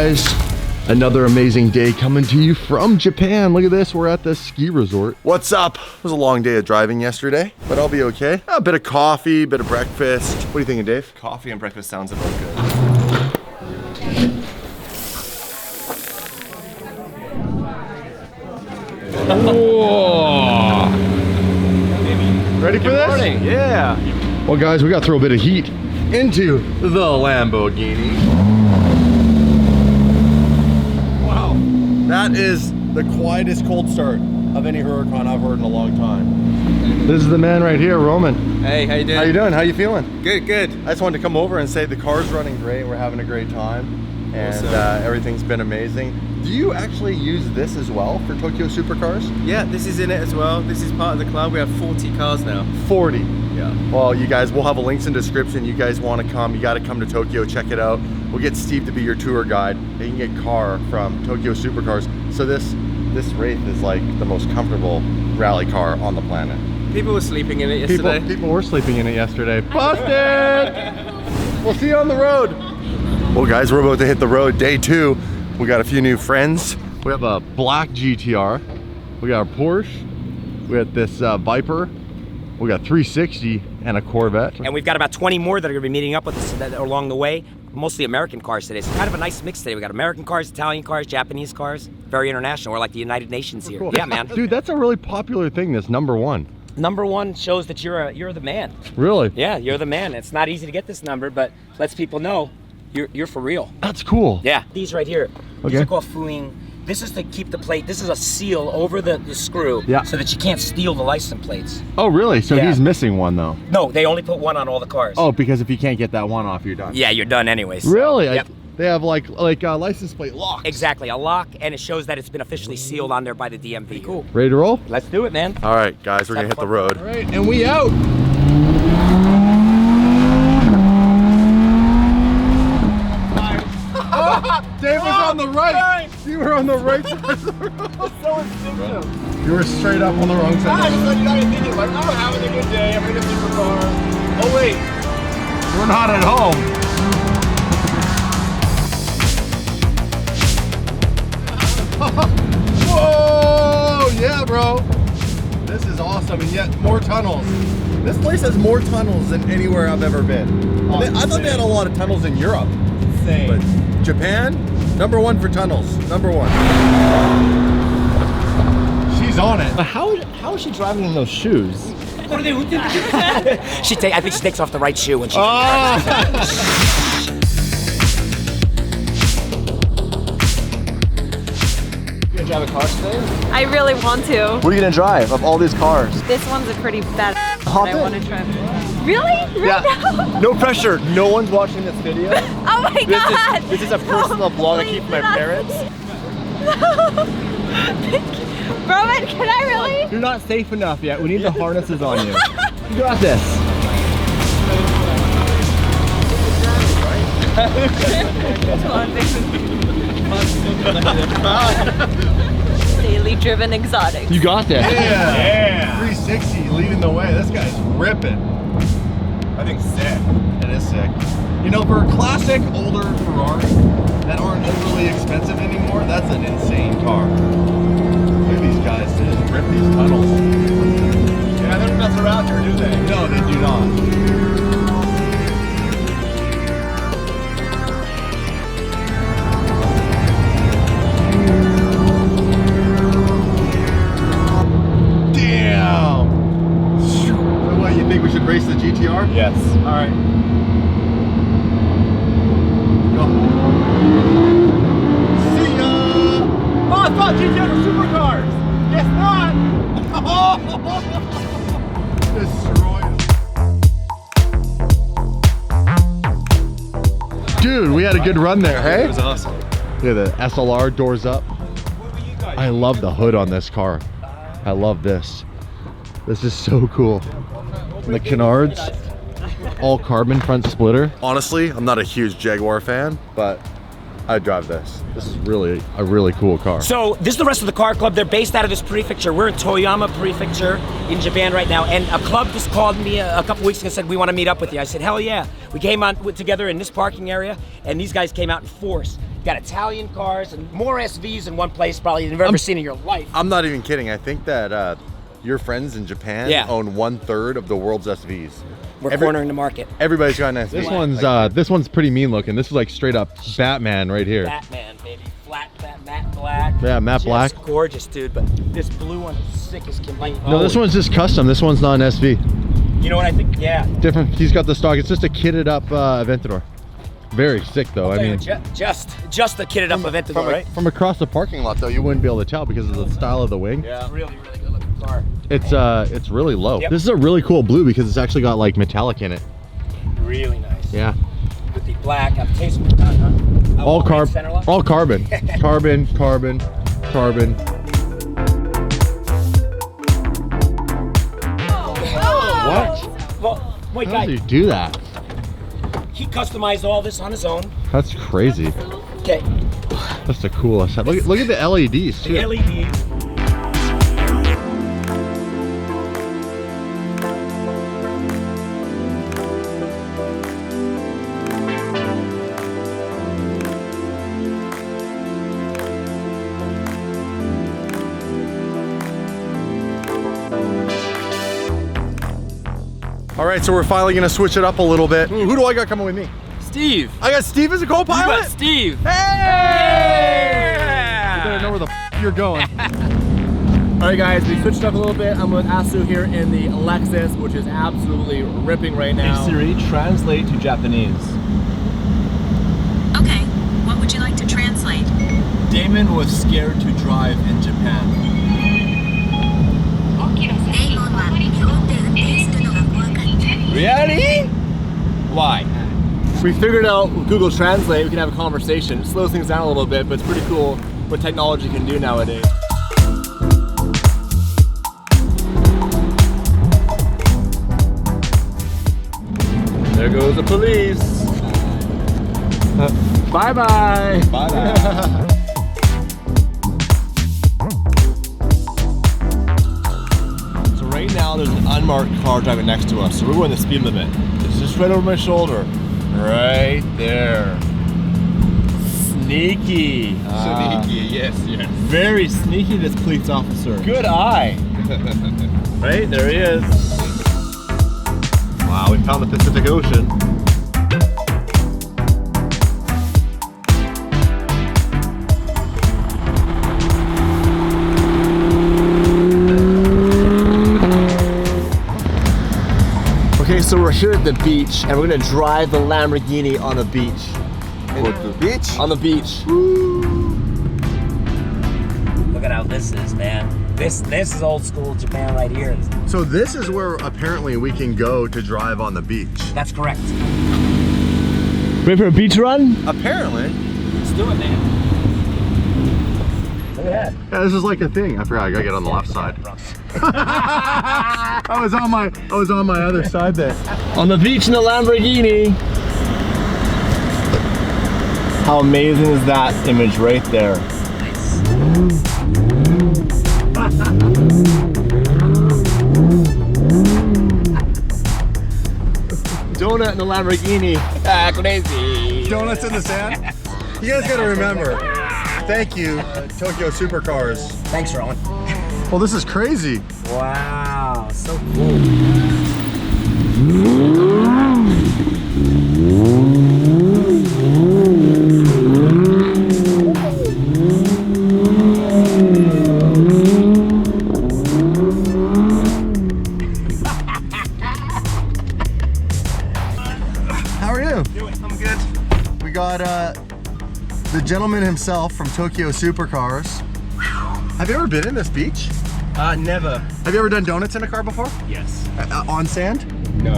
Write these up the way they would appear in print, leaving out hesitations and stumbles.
guys, another amazing day coming to you from Japan. Look at this, we're at the ski resort. What's up? It was a long day of driving yesterday, but I'll be okay. A bit of coffee, bit of breakfast. What are you thinking, Dave? Coffee and breakfast sounds about good. Whoa. Ready for this? Morning. Yeah. Well guys, we got to throw a bit of heat into the Lamborghini. Wow. That is the quietest cold start of any Huracan I've heard in a long time. This is the man right here, Roman. Hey, how you doing? How you doing? How you feeling? Good, good. I just wanted to come over and say the car's running great. We're having a great time. And everything's been amazing. Do you actually use this as well for Tokyo Supercars? Yeah, this is in it as well. This is part of the club. We have 40 cars now. 40. Yeah. Well, you guys, we'll have a links in the description. You guys want to come, you got to come to Tokyo, check it out. We'll get Steve to be your tour guide. And you can get car from Tokyo Supercars. So this Wraith is like the most comfortable rally car on the planet. People were sleeping in it yesterday. People were sleeping in it yesterday. Busted! We'll see you on the road. Well guys, we're about to hit the road, day 2. We got a few new friends. We have a black GTR. We got a Porsche. We got this Viper. We got 360 and a Corvette. And we've got about 20 more that are gonna be meeting up with us along the way. Mostly American cars today. So kind of a nice mix today. We got American cars, Italian cars, Japanese cars. Very international. We're like the United Nations here. Cool. Yeah, man. Dude, that's a really popular thing, this #1. #1 shows that you're the man. Really? Yeah, you're the man. It's not easy to get this number, but lets people know you're for real. That's cool. Yeah. These right here. Okay. These are called fooing. This is to keep the plate. This is a seal over the screw, yeah, so that you can't steal the license plates. Oh, really? So yeah, he's missing one though? No, they only put one on all the cars. Oh, because if you can't get that one off, you're done. Yeah, you're done anyways. So. Really? Yep. They have like license plate locks. Exactly, a lock, and it shows that it's been officially sealed on there by the DMV. Cool. Ready to roll? Let's do it, man. All right, guys, we're gonna hit the road. All right, and we out. Dave was on the right. You were on the right side of the road. So instinctive. You were straight up on the wrong side. I just thought you thinking like, oh, having a good day. I'm in a supercar. Oh wait, we're not at home. Whoa! Yeah, bro. This is awesome, and yet more tunnels. This place has more tunnels than anywhere I've ever been. I thought they had a lot of tunnels in Europe. insane. But Japan, #1 for tunnels. #1. She's on it. But how is she driving in those shoes? I think she takes off the right shoe when she. You gonna drive a car today? I really want to. What are you gonna drive of all these cars? This one's a pretty bad. Hop I in. want to try. Really? Right now? No pressure. No one's watching this video. Oh my god! This is a personal vlog I keep for my parents. Roman, can I really? You're not safe enough yet. We need the harnesses on you. You got this. Come on, Daily driven exotic. You got this. Yeah. 360 leading the way. This guy's ripping. I think sick. It is sick. You know, for a classic older Ferrari that aren't overly expensive anymore, that's an insane car. Look at these guys, they just rip these tunnels. Yeah, they don't mess around here, do they? No, they do not. Damn! So what, you think we should race the GTR? Yes. All right. Go. See ya! Oh, I thought GTRs were supercars. Guess not. Destroyed. Dude, we had a good run there, hey? It was awesome. Look at the SLR doors up. I love the hood on this car. I love this. This is so cool. And the canards, all carbon front splitter. Honestly, I'm not a huge Jaguar fan, but I'd drive this. This is really a really cool car. So this is the rest of the car club. They're based out of this prefecture. We're in Toyama Prefecture in Japan right now, and a club just called me a couple weeks ago and said, we want to meet up with you. I said, hell yeah. We came on together in this parking area, and these guys came out in force. Got Italian cars and more SVs in one place probably you've ever seen in your life. I'm not even kidding. I think that your friends in Japan own 1/3 of the world's SVs. We're cornering the market. Everybody's got an SV. This one's pretty mean looking. This is like straight up Batman right here. Batman, baby. Flat, matte black. Yeah, matte black. Gorgeous, dude. But this blue one is sick as can be. No, this one's just custom. This one's not an SV. You know what I think? Yeah. Different. He's got the stock. It's just a kitted up Aventador. Very sick though. I mean, just a kitted up Aventador, right? From across the parking lot though, you wouldn't be able to tell because of the style of the wing. Yeah. Really good looking car. It's really low. Yep. This is a really cool blue because it's actually got like metallic in it. Really nice. Yeah. With the black application done, huh? All carbon. All carbon. Carbon. What? Well, wait, How guys. do you do that? He customized all this on his own. That's crazy. Okay. That's the coolest. Look at the LEDs too. The LEDs. All right, so we're finally gonna switch it up a little bit. Who do I got coming with me? Steve. I got Steve as a co-pilot? You got Steve. Hey! You better know where the you're going. All right, guys, we switched up a little bit. I'm with Asu here in the Lexus, which is absolutely ripping right now. Hey Siri, translate to Japanese. Okay, what would you like to translate? Damon was scared to drive in Japan. Really? Why? We figured out with Google Translate we can have a conversation. It slows things down a little bit, but it's pretty cool what technology can do nowadays. There goes the police. Bye-bye. Bye-bye. Right now there's an unmarked car driving next to us, so we're going the speed limit. It's just right over my shoulder. Right there. Sneaky. Sneaky, yes. Very sneaky, this police officer. Good eye. Right, there he is. Wow, we found the Pacific Ocean. Okay, so we're here at the beach, and we're gonna drive the Lamborghini on the beach. The beach? On the beach. Look at how this is, man. This is old school Japan right here. So this is where apparently we can go to drive on the beach. That's correct. Ready for a beach run? Apparently. Let's do it, man. Look at that. Yeah, this is like a thing. I forgot I gotta get on the left side. I was on my other side there. On the beach in the Lamborghini. How amazing is that image right there? Donut in the Lamborghini. Ah, crazy. Donuts in the sand? You guys gotta remember. Thank you, Tokyo Supercars. Thanks, Rowan. Well, this is crazy. Wow, so cool. How are you? I'm good. We got the gentleman himself from Tokyo Supercars. Have you ever been in this beach? Never. Have you ever done donuts in a car before? Yes. On sand? No.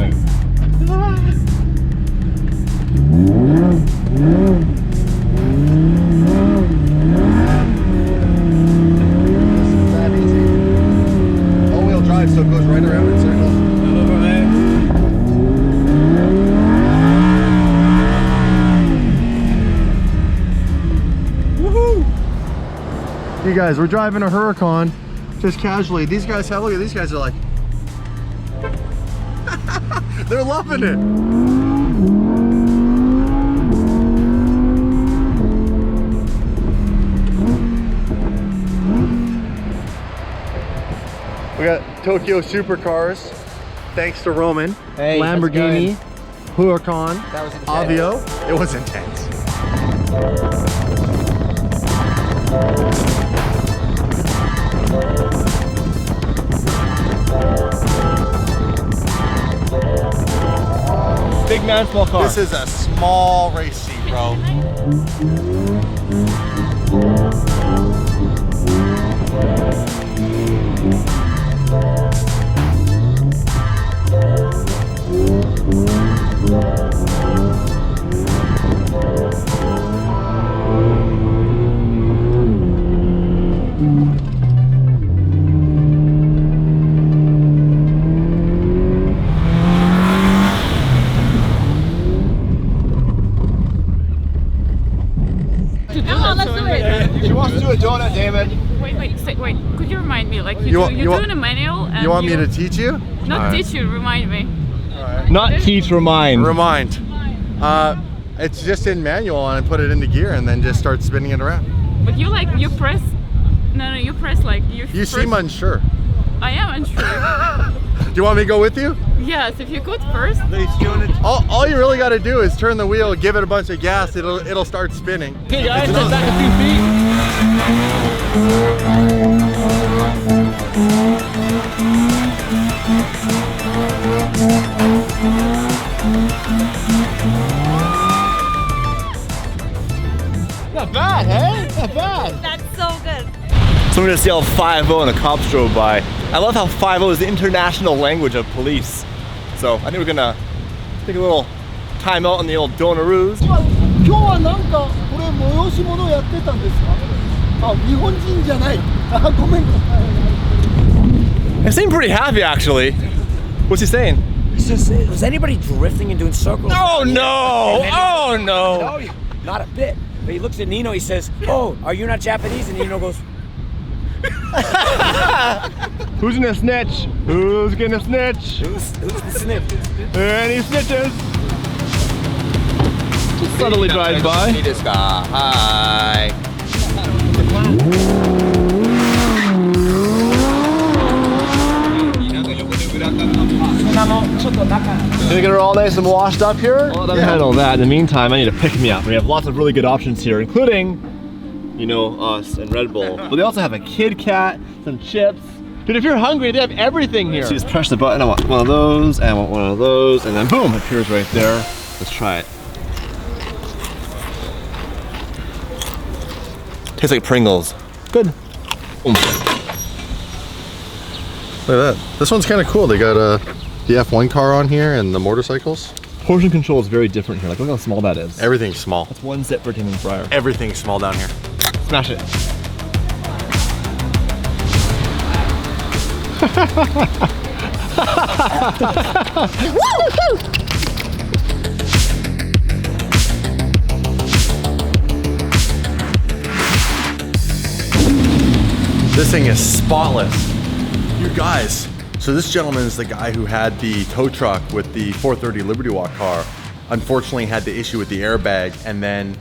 That easy. All-wheel drive, so it goes right around in circles. Over there. Woohoo! You guys, we're driving a Huracan, just casually. These guys have, look at these guys are like, they're loving it. Tokyo Supercars. Thanks to Roman. Hey, Lamborghini, Huracan, That was intense. Avio. It was intense. Big man, small car. This is a small race seat, bro. Come on, let's do it. She wants to do a donut, David. Wait. Could you remind me? Like You want- you're you want- doing a manual. And You want me to teach you? not Alright. teach you? Remind me. Not teach, remind. Remind. It's just in manual and I put it into gear and then just start spinning it around. But you press. No, you press like you. You first, seem unsure. I am unsure. Do you want me to go with you? Yes, if you could first. All you really got to do is turn the wheel, give it a bunch of gas, it'll start spinning. Okay guys, step back a few feet. Not bad, hey? Not bad. That's so good. So we're gonna see how 5-0 and the cops drove by. I love how 5-0 is the international language of police. So I think we're gonna take a little time out on the old Donaroos. 今日はなんかこれ催し物やってたんですか？あ、日本人じゃない。あ、ごめんなさい。 They seem pretty happy actually. What's he saying? He says, was anybody drifting and doing circles? Oh no! Oh no! No, not a bit. But he looks at Nino, he says, oh, are you not Japanese? And Nino goes, Who's gonna snitch? Who's gonna snitch? who's the snip? Any snitches? Just subtly drives by. Hi. Gonna get her all nice and washed up here? Well, doesn't handle that. In the meantime, I need to pick me up. We have lots of really good options here, including, you know, us and Red Bull. But they also have a Kit Kat, some chips. Dude, if you're hungry, they have everything here. So you just press the button. I want one of those, and I want one of those, and then boom, it appears right there. Let's try it. Tastes like Pringles. Good. Boom. Look at that. This one's kind of cool. They got the F1 car on here and the motorcycles. Portion control is very different here. Like, look how small that is. Everything's small. That's one zip for Tim and Fryer. Everything's small down here. Smash it. This thing is spotless. You guys. So this gentleman is the guy who had the tow truck with the 430 Liberty Walk car. Unfortunately had the issue with the airbag and then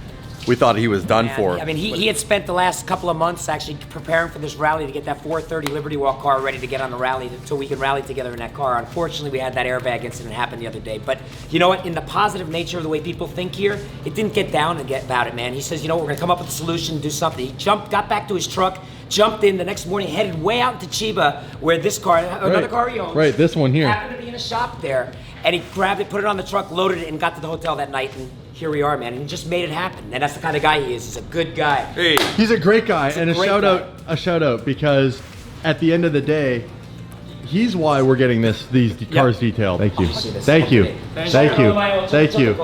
we thought he was done for. I mean, he had spent the last couple of months actually preparing for this rally to get that 430 Liberty Walk car ready to get on the rally so we can rally together in that car. Unfortunately, we had that airbag incident happen the other day. But you know what? In the positive nature of the way people think here, it didn't get down and get about it, man. He says, you know, we're gonna come up with a solution, do something. He got back to his truck, jumped in the next morning, headed way out to Chiba, where this car, another car he owns. Right, this one here. Happened to be in a shop there. And he grabbed it, put it on the truck, loaded it, and got to the hotel that night. And here we are, man. And he just made it happen. And that's the kind of guy he is. He's a good guy. Hey. He's a great guy, and great a shout out because at the end of the day, he's why we're getting these cars detailed. Thank you. Thank you. Thank you. Thank you.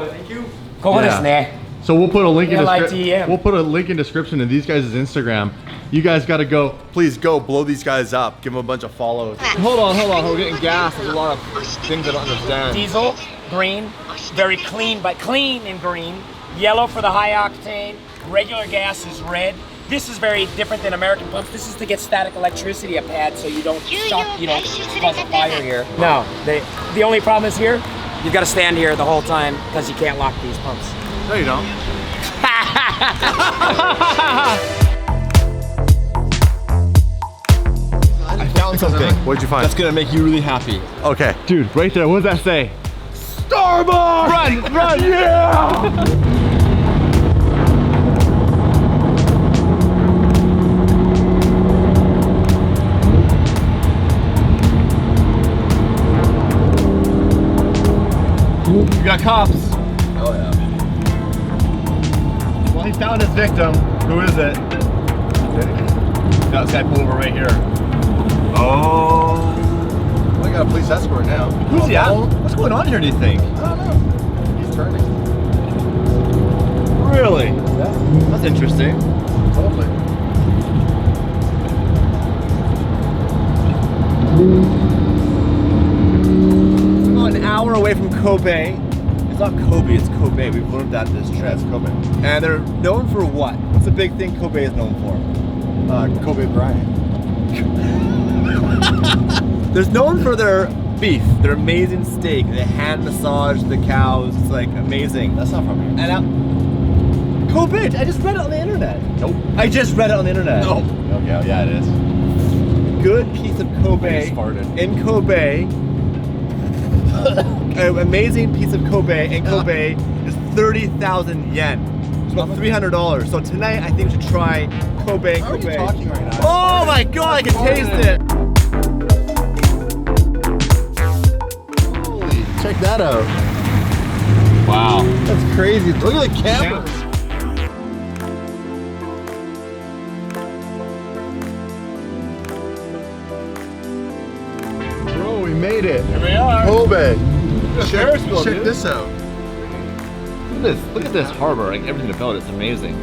Yeah. So we'll put a link in LITM. we'll put a link in description to these guys' Instagram. You guys got to go. Please go blow these guys up. Give them a bunch of follows. Hold on. We're getting gas. There's a lot of things I don't understand. Diesel, green, very clean, but clean and green. Yellow for the high octane. Regular gas is red. This is very different than American pumps. This is to get static electricity a pad so you don't shock, you know, cause a fire here. No, the only problem is here, you've got to stand here the whole time because you can't lock these pumps. No, you don't. I found something. What'd you find? That's gonna make you really happy. Okay. Dude, right there, what does that say? Starbucks! Run, run! Yeah! We got cops. Oh yeah. Well, he found his victim. Who is it? Got this guy pulled over right here. Oh. I got a police escort now. Who's he at? What's going on here, do you think? I don't know. He's turning. Really? Yeah. That's interesting. Totally. About an hour away from Kobe. It's not Kobe, it's Kobe. We've learned that this trip. That's Kobe. And they're known for what? What's the big thing Kobe is known for? Kobe Bryant. They're known for their beef, their amazing steak. They hand massage the cows. It's like amazing. That's not from here. And Kobe, I just read it on the internet. Nope. I just read it on the internet. No. Okay, yeah, it is. Good piece of Kobe in Kobe. An amazing piece of Kobe in Kobe is 30,000 yen. It's about $300. So tonight I think we should try Kobe. How are you talking right now? Oh my god, I can taste it. Holy, check that out. Wow. That's crazy. Look at the cameras. Bro, we made it. Here we are. Kobe. Cheers, Check this out. Look at this. Look at this harbor. Like everything about it's amazing.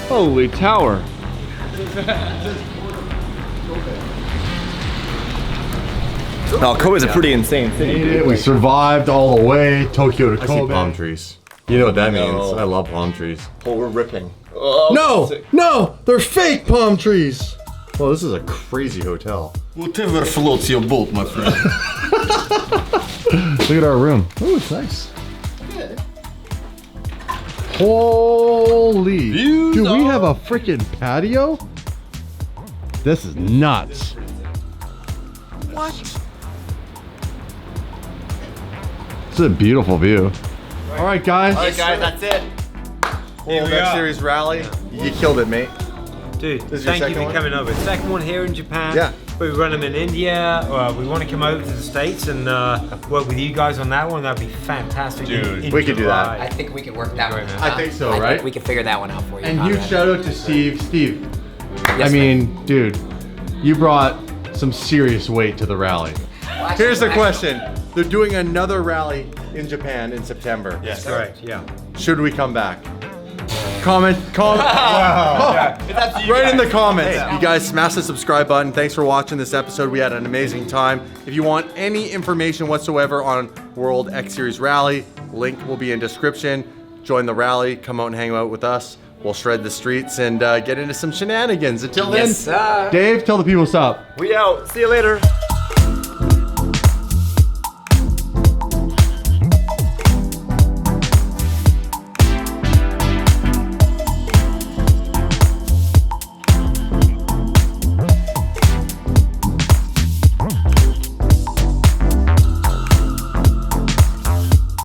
Holy tower. No, Kobe's a pretty insane city. We survived all the way. Tokyo to I see Kobe. palm trees. You know what that means. I love palm trees. Oh, we're ripping. No, they're fake palm trees. Well, this is a crazy hotel. Whatever floats your boat, my friend. Look at our room. Oh, it's nice. Holy. Views Dude, we are- have a freaking patio? This is nuts. What? This is a beautiful view. All right, guys. Alright guys, that's it. Whole X Series rally. You killed it, mate. Dude, This is your thank you second for one? coming over. Second one here in Japan. Yeah. We run them in India. We want to come over to the States and work with you guys on that one. That'd be fantastic. Dude, we could do that. I think we could work that one out. I think so, I right? think we can figure that one out for you. And Conrad. huge shout out to Steve. Steve, Yes, I mean, dude, you brought some serious weight to the rally. Well, Here's the actually, question. They're doing another rally in Japan in September. Yes, correct. Yeah. Should we come back? Comment. It's Right in the comments. You guys smash the subscribe button. Thanks for watching this episode. We had an amazing time. If you want any information whatsoever on World X Series Rally, link will be in description. Join the rally, come out and hang out with us. We'll shred the streets and get into some shenanigans. Until then, Yes, sir. Dave, tell the people what's up. We out. See you later.